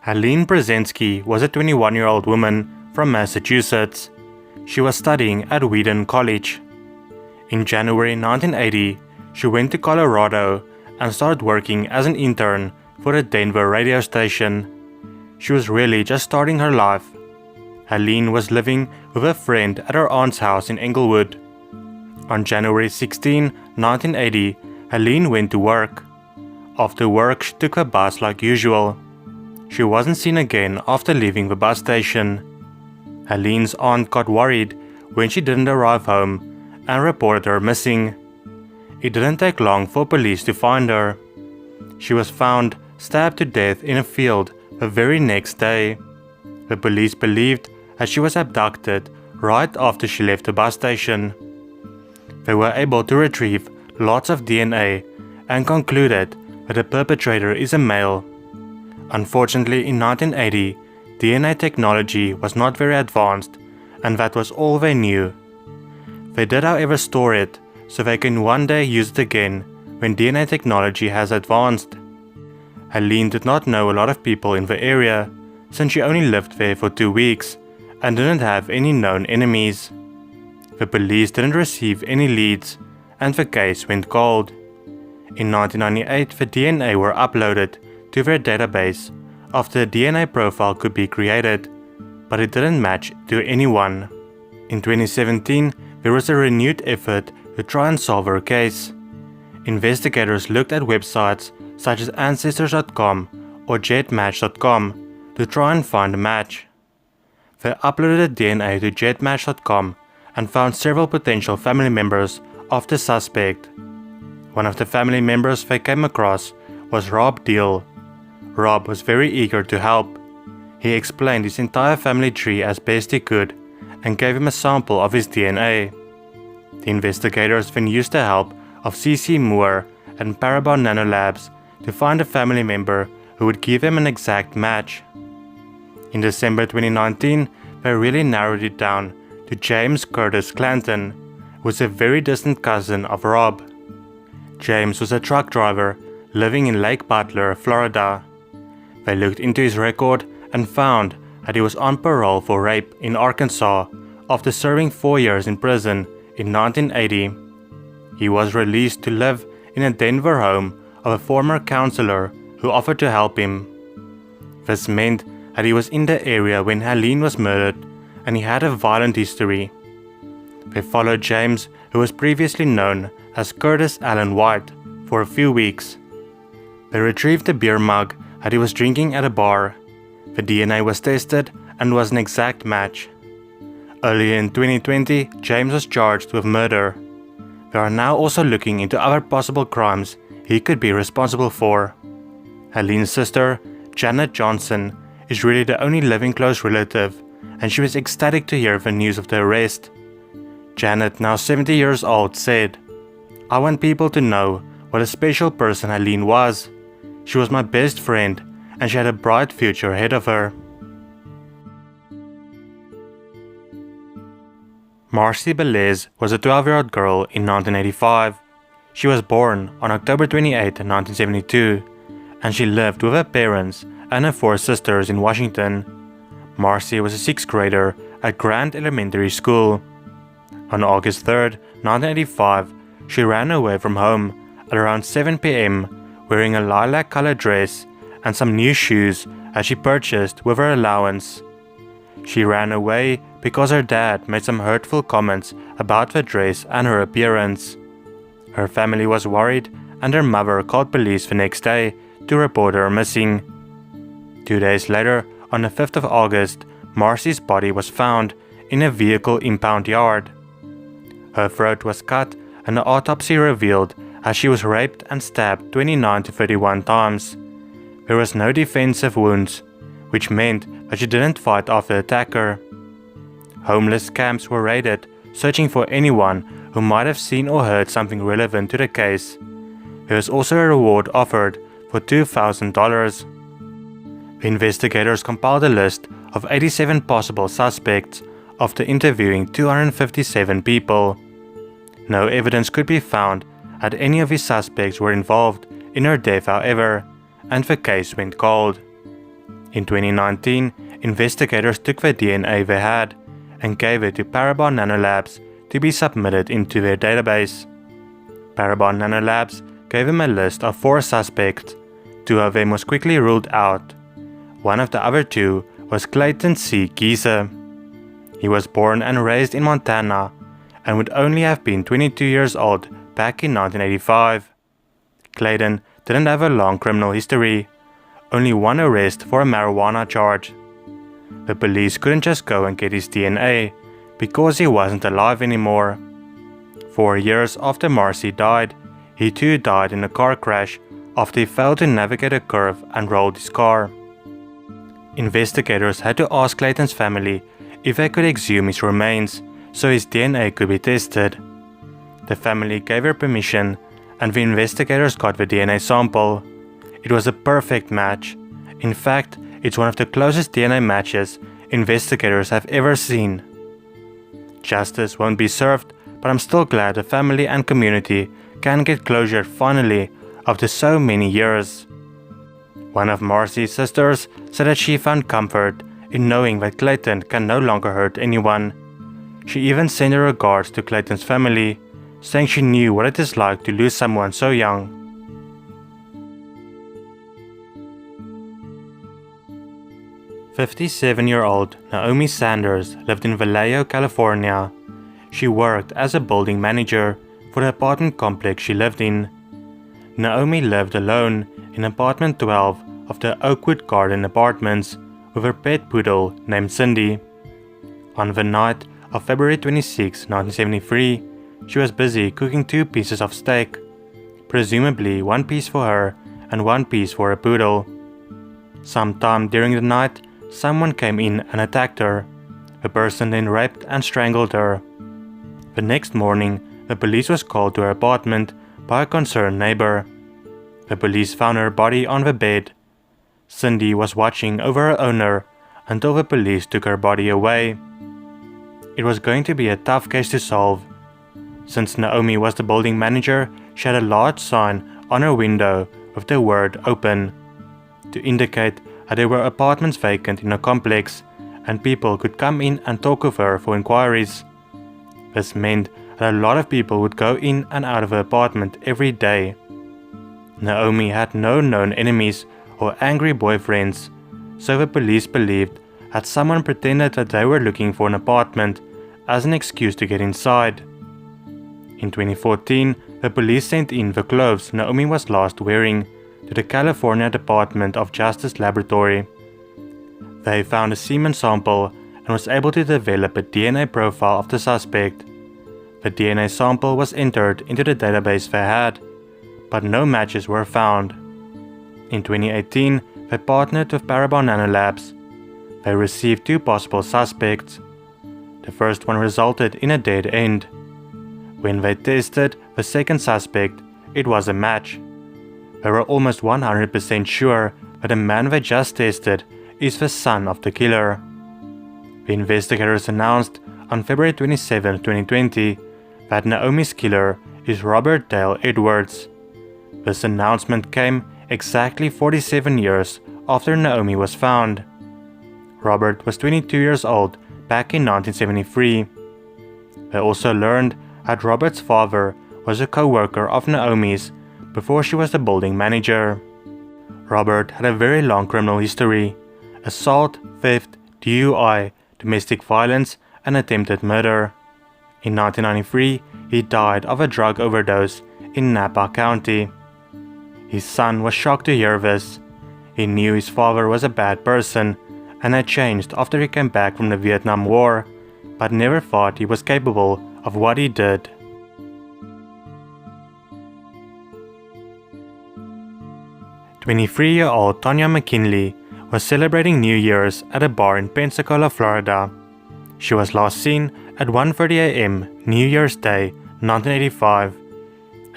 Helene Pruszynski was a 21-year-old woman from Massachusetts. She was studying at Wheaton College. In January 1980, she went to Colorado and started working as an intern for a Denver radio station. She was really just starting her life. Helene was living with a friend at her aunt's house in Englewood. On January 16, 1980, Helene went to work. After work, she took a bus like usual. She wasn't seen again after leaving the bus station. Helene's aunt got worried when she didn't arrive home and reported her missing. It didn't take long for police to find her. She was found stabbed to death in a field the very next day. The police believed that she was abducted right after she left the bus station. They were able to retrieve lots of DNA and concluded that the perpetrator is a male. Unfortunately, in 1980, DNA technology was not very advanced, and that was all they knew. They did, however, store it so they can one day use it again when DNA technology has advanced. Helene did not know a lot of people in the area, since she only lived there for 2 weeks and didn't have any known enemies. The police didn't receive any leads, and the case went cold. In 1998, the DNA were uploaded to their database after a DNA profile could be created, but it didn't match to anyone. In 2017, there was a renewed effort to try and solve her case. Investigators looked at websites such as Ancestors.com or JetMatch.com to try and find a match. They uploaded DNA to JetMatch.com and found several potential family members of the suspect. One of the family members they came across was Rob Deal. Rob was very eager to help. He explained his entire family tree as best he could and gave him a sample of his DNA. The investigators then used the help of C.C. Moore and Parabon Nanolabs to find a family member who would give them an exact match. In December 2019, they really narrowed it down to James Curtis Clanton, who was a very distant cousin of Rob. James was a truck driver living in Lake Butler, Florida. They looked into his record and found that he was on parole for rape in Arkansas after serving 4 years in prison in 1980. He was released to live in a Denver home of a former counselor who offered to help him. This meant that he was in the area when Helene was murdered, and he had a violent history. They followed James, who was previously known as Curtis Allen White, for a few weeks. They retrieved a beer mug that he was drinking at a bar. The DNA was tested and was an exact match. Earlier in 2020, James was charged with murder. They are now also looking into other possible crimes he could be responsible for. Helene's sister, Janet Johnson, is really the only living close relative, and she was ecstatic to hear the news of the arrest. Janet, now 70 years old, said, "I want people to know what a special person Helene was. She was my best friend, and she had a bright future ahead of her." Marsi Belecz was a 12-year-old girl in 1985. She was born on October 28, 1972, and she lived with her parents and her 4 sisters in Washington. Marsi was a 6th grader at Grant Elementary School. On August 3, 1985, she ran away from home at around 7 p.m. wearing a lilac-colored dress and some new shoes that she purchased with her allowance. She ran away because her dad made some hurtful comments about the dress and her appearance. Her family was worried, and her mother called police the next day to report her missing. 2 days later, on the 5th of August, Marsi's body was found in a vehicle impound yard. Her throat was cut, and the autopsy revealed that she was raped and stabbed 29 to 31 times. There was no defensive wounds, which meant that she didn't fight off the attacker. Homeless camps were raided, searching for anyone who might have seen or heard something relevant to the case. There was also a reward offered for $2,000. The investigators compiled a list of 87 possible suspects after interviewing 257 people. No evidence could be found that any of his suspects were involved in her death, however, and the case went cold. In 2019, investigators took the DNA they had and gave it to Parabon Nanolabs to be submitted into their database. Parabon Nanolabs gave them a list of 4 suspects. 2 of them was quickly ruled out. One of the other 2 was Clayton C. Giese. He was born and raised in Montana and would only have been 22 years old back in 1985. Clayton didn't have a long criminal history, only one arrest for a marijuana charge. The police couldn't just go and get his DNA because he wasn't alive anymore. 4 years after Marsi died, he too died in a car crash after he failed to navigate a curve and rolled his car. Investigators had to ask Clayton's family if they could exhume his remains so his DNA could be tested. The family gave her permission, and the investigators got the DNA sample. It was a perfect match. In fact, it's one of the closest DNA matches investigators have ever seen. Justice won't be served, but I'm still glad the family and community can get closure finally after so many years. One of Marsi's sisters said that she found comfort in knowing that Clayton can no longer hurt anyone. She even sent her regards to Clayton's family, saying she knew what it is like to lose someone so young. "57-year-old Naomi Sanders lived in Vallejo, California. She worked as a building manager for the apartment complex she lived in. Naomi lived alone in apartment 12 of the Oakwood Garden Apartments with her pet poodle named Cindy. On the night of February 26, 1973, she was busy cooking 2 pieces of steak, presumably 1 piece for her and 1 piece for a poodle. Sometime during the night, someone came in and attacked her. The person then raped and strangled her. The next morning, the police was called to her apartment by a concerned neighbor. The police found her body on the bed. Cindy was watching over her owner until the police took her body away. It was going to be a tough case to solve. Since Naomi was the building manager, she had a large sign on her window with the word "open" to indicate that there were apartments vacant in a complex and people could come in and talk with her for inquiries. This meant that a lot of people would go in and out of her apartment every day. Naomi had no known enemies or angry boyfriends, so the police believed that someone pretended that they were looking for an apartment as an excuse to get inside. In 2014, the police sent in the clothes Naomi was last wearing to the California Department of Justice laboratory. They found a semen sample and was able to develop a DNA profile of the suspect. The DNA sample was entered into the database they had, but no matches were found. In 2018, they partnered with Parabon Nanolabs. They received 2 possible suspects. The first one resulted in a dead end. When they tested the second suspect, it was a match. They were almost 100% sure that the man they just tested is the son of the killer. The investigators announced on February 27, 2020, that Naomi's killer is Robert Dale Edwards. This announcement came exactly 47 years after Naomi was found. Robert was 22 years old back in 1973. They also learned that Robert's father was a co-worker of Naomi's before she was the building manager. Robert had a very long criminal history: assault, theft, DUI, domestic violence, and attempted murder. In 1993, he died of a drug overdose in Napa County. His son was shocked to hear this. He knew his father was a bad person and had changed after he came back from the Vietnam War, but never thought he was capable of what he did. "23-year-old Tonya McKinley was celebrating New Year's at a bar in Pensacola, Florida. She was last seen at 1:30 a.m. New Year's Day, 1985.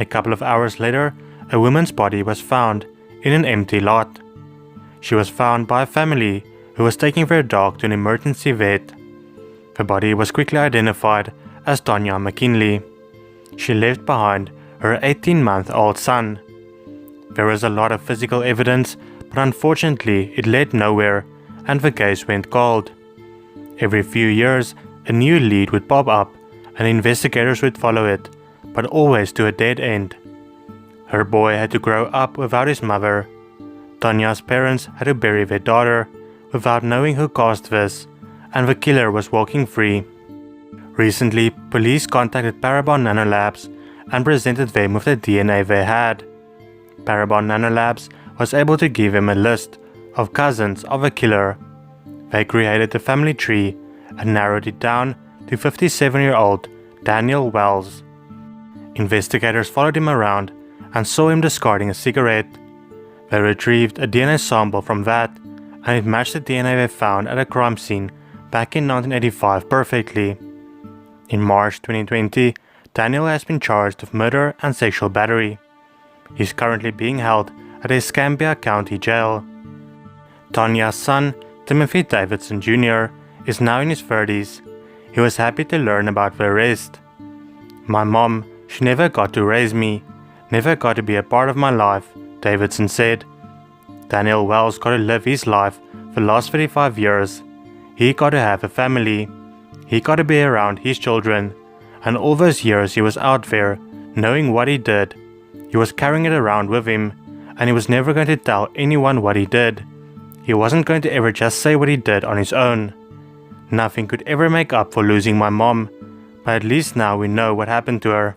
A couple of hours later, a woman's body was found in an empty lot. She was found by a family who was taking their dog to an emergency vet. The body was quickly identified as Tonya McKinley. She left behind her 18-month-old son. There was a lot of physical evidence, but unfortunately it led nowhere and the case went cold. Every few years, a new lead would pop up and investigators would follow it, but always to a dead end. Her boy had to grow up without his mother. Tonya's parents had to bury their daughter without knowing who caused this, and the killer was walking free. Recently, police contacted Parabon Nanolabs and presented them with the DNA they had. Parabon Nanolabs was able to give them a list of cousins of the killer. They created the family tree and narrowed it down to 57-year-old Daniel Wells. Investigators followed him around and saw him discarding a cigarette. They retrieved a DNA sample from that, and it matched the DNA they found at a crime scene back in 1985 perfectly. In March 2020, Daniel has been charged with murder and sexual battery. He is currently being held at Escambia County Jail. Tonya's son, Timothy Davidson Jr., is now in his 30s. He was happy to learn about the arrest. "My mom, she never got to raise me, never got to be a part of my life," Davidson said. Daniel Wells got to live his life for the last 35 years. He got to have a family. He got to be around his children. And all those years he was out there, knowing what he did. He was carrying it around with him, and he was never going to tell anyone what he did. He wasn't going to ever just say what he did on his own. Nothing could ever make up for losing my mom, but at least now we know what happened to her.